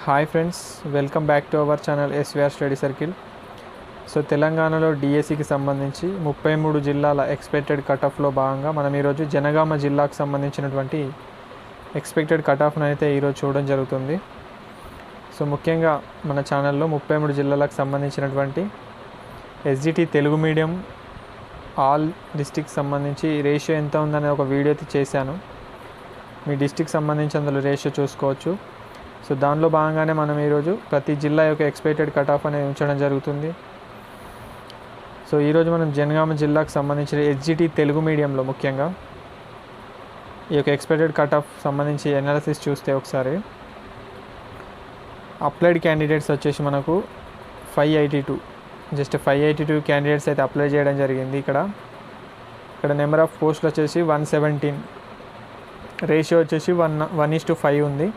Hi friends, welcome back to our channel SVR study circle. So తెలంగాణలో డిఎస్సికి సంబంధించి 33 జిల్లాల ఎక్స్పెక్టెడ్ కట్ ఆఫ్లో భాగంగా మనం ఈరోజు జనగామ జిల్లాకు సంబంధించినటువంటి ఎక్స్పెక్టెడ్ కట్ ఆఫ్ను అయితే ఈరోజు చూడడం జరుగుతుంది. సో ముఖ్యంగా మన ఛానల్లో 33 జిల్లాలకు సంబంధించినటువంటి SGT Telugu medium all district సంబంధించి రేషియో ఎంత ఉందనే ఒక వీడియో అయితే చేశాను. మీ డిస్టిక్ సంబంధించి అందులో రేషియో చూసుకోవచ్చు. సో దానిలో భాగంగానే మనం ఈరోజు ప్రతి జిల్లా యొక్క ఎక్స్పెక్టెడ్ కట్ ఆఫ్ అనేది ఉంచడం జరుగుతుంది. సో ఈరోజు మనం జనగామ జిల్లాకు సంబంధించిన ఎస్జిటి తెలుగు మీడియంలో ముఖ్యంగా ఈ యొక్క ఎక్స్పెక్టెడ్ కట్ ఆఫ్ సంబంధించి అనాలిసిస్ చూస్తే ఒకసారి అప్లైడ్ క్యాండిడేట్స్ వచ్చేసి మనకు 582 జస్ట్ 582 క్యాండిడేట్స్ అయితే అప్లై చేయడం జరిగింది. ఇక్కడ నెంబర్ ఆఫ్ పోస్టులు వచ్చేసి 117, రేషియో వచ్చేసి 1:5 ఉంది.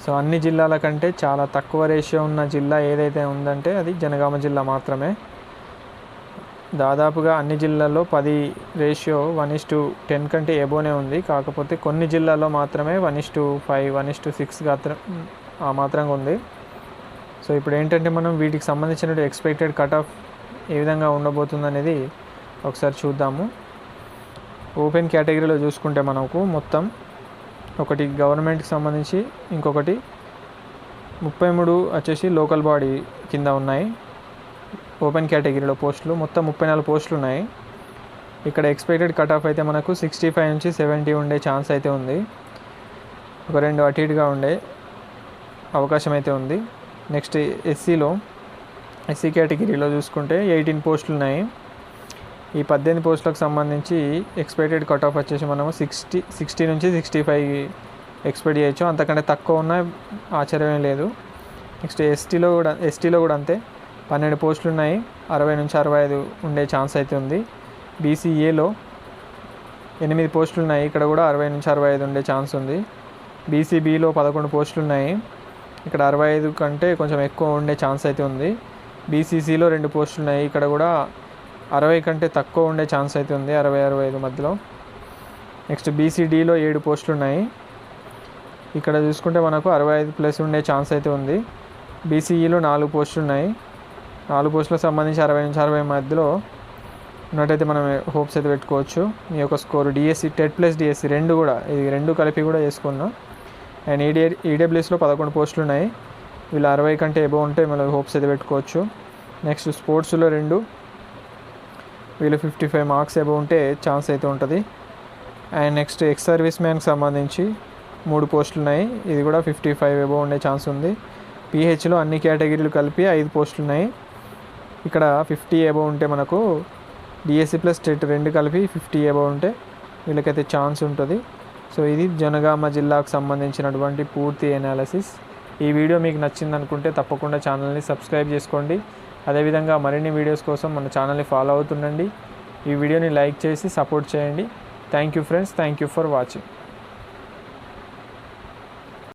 సో అన్ని జిల్లాల కంటే చాలా తక్కువ రేషియో ఉన్న జిల్లా ఏదైతే ఉందంటే అది జనగామ జిల్లా మాత్రమే. దాదాపుగా అన్ని జిల్లాల్లో 10 రేషియో 1:10 కంటే ఎబోనే ఉంది. కాకపోతే కొన్ని జిల్లాల్లో మాత్రమే 1:5, 1:6 ఆ మాత్రంగా ఉంది. సో ఇప్పుడు ఏంటంటే మనం వీటికి సంబంధించిన ఎక్స్పెక్టెడ్ కట్ ఆఫ్ ఏ విధంగా ఉండబోతుంది అనేది ఒకసారి చూద్దాము. ఓపెన్ కేటగిరీలో చూసుకుంటే మనకు మొత్తం ఒకటి గవర్నమెంట్కి సంబంధించి, ఇంకొకటి 33 వచ్చేసి లోకల్ బాడీ కింద ఉన్నాయి. ఓపెన్ కేటగిరీలో పోస్టులు మొత్తం 34 పోస్టులు ఉన్నాయి. ఇక్కడ ఎక్స్పెక్టెడ్ కట్ ఆఫ్ అయితే మనకు 65 నుంచి 70 ఉండే ఛాన్స్ అయితే ఉంది. ఒక 2 అటు ఇటుగా ఉండే అవకాశం అయితే ఉంది. నెక్స్ట్ ఎస్సీ కేటగిరీలో చూసుకుంటే 18 పోస్టులు ఉన్నాయి. ఈ 18 పోస్టులకు సంబంధించి ఎక్స్పెక్టెడ్ కట్ ఆఫ్ వచ్చేసి మనము 60 నుంచి 65 ఎక్స్పెక్ట్ చేయొచ్చు. అంతకంటే తక్కువ ఉన్న ఆశ్చర్యమే లేదు. నెక్స్ట్ ఎస్టీలో కూడా అంతే 12 పోస్టులు ఉన్నాయి. 60 నుంచి 65 ఉండే ఛాన్స్ అయితే ఉంది. బీసీఏలో 8 పోస్టులు ఉన్నాయి. ఇక్కడ కూడా 60 నుంచి 65 ఉండే ఛాన్స్ ఉంది. బీసీబీలో 11 పోస్టులు ఉన్నాయి. ఇక్కడ 65 కంటే కొంచెం ఎక్కువ ఉండే ఛాన్స్ అయితే ఉంది. బీసీసీలో 2 పోస్టులు ఉన్నాయి. ఇక్కడ కూడా 60 కంటే తక్కువ ఉండే ఛాన్స్ అయితే ఉంది, 60-65 మధ్యలో. నెక్స్ట్ బీసీడీలో 7 పోస్టులు ఉన్నాయి. ఇక్కడ చూసుకుంటే మనకు 65+ ఉండే ఛాన్స్ అయితే ఉంది. బీసీఈలో 4 పోస్టులు ఉన్నాయి. 4 పోస్టులకు సంబంధించి 60 నుంచి 60 మధ్యలో ఉన్నట్టయితే మనం హోప్స్ అయితే పెట్టుకోవచ్చు. మీ యొక్క score DSC TET plus DSC రెండు కలిపి కూడా వేసుకున్నాం. అండ్ ఈడబ్ల్యూఎస్లో 11 పోస్టులు ఉన్నాయి. వీళ్ళు 60 కంటే ఎబో ఉంటే మనం హోప్స్ అయితే పెట్టుకోవచ్చు. నెక్స్ట్ స్పోర్ట్స్లో 2, వీళ్ళు 55 మార్క్స్ ఎబో ఉంటే ఛాన్స్ అయితే ఉంటుంది. అండ్ నెక్స్ట్ ఎక్స్ సర్వీస్ మ్యాన్కి సంబంధించి 3 పోస్టులు ఉన్నాయి. ఇది కూడా 55 ఎబో ఉండే ఛాన్స్ ఉంది. పిహెచ్లో అన్ని కేటగిరీలు కలిపి 5 పోస్టులు ఉన్నాయి. ఇక్కడ 50 ఎబో ఉంటే మనకు డిఎస్సి ప్లస్ టెట్ 2 కలిపి 50 ఎబో ఉంటే వీళ్ళకైతే ఛాన్స్ ఉంటుంది. సో ఇది జనగామ జిల్లాకు సంబంధించినటువంటి పూర్తి అనాలిసిస్. ఈ వీడియో మీకు నచ్చింది అనుకుంటే తప్పకుండా ఛానల్ని సబ్స్క్రైబ్ చేసుకోండి. అదేవిధంగా మరిన్ని వీడియోస్ కోసం మన ఛానల్ని ఫాలో అవుతుండండి. ఈ వీడియోని లైక్ చేసి సపోర్ట్ చేయండి. Thank you friends, thank you for watching.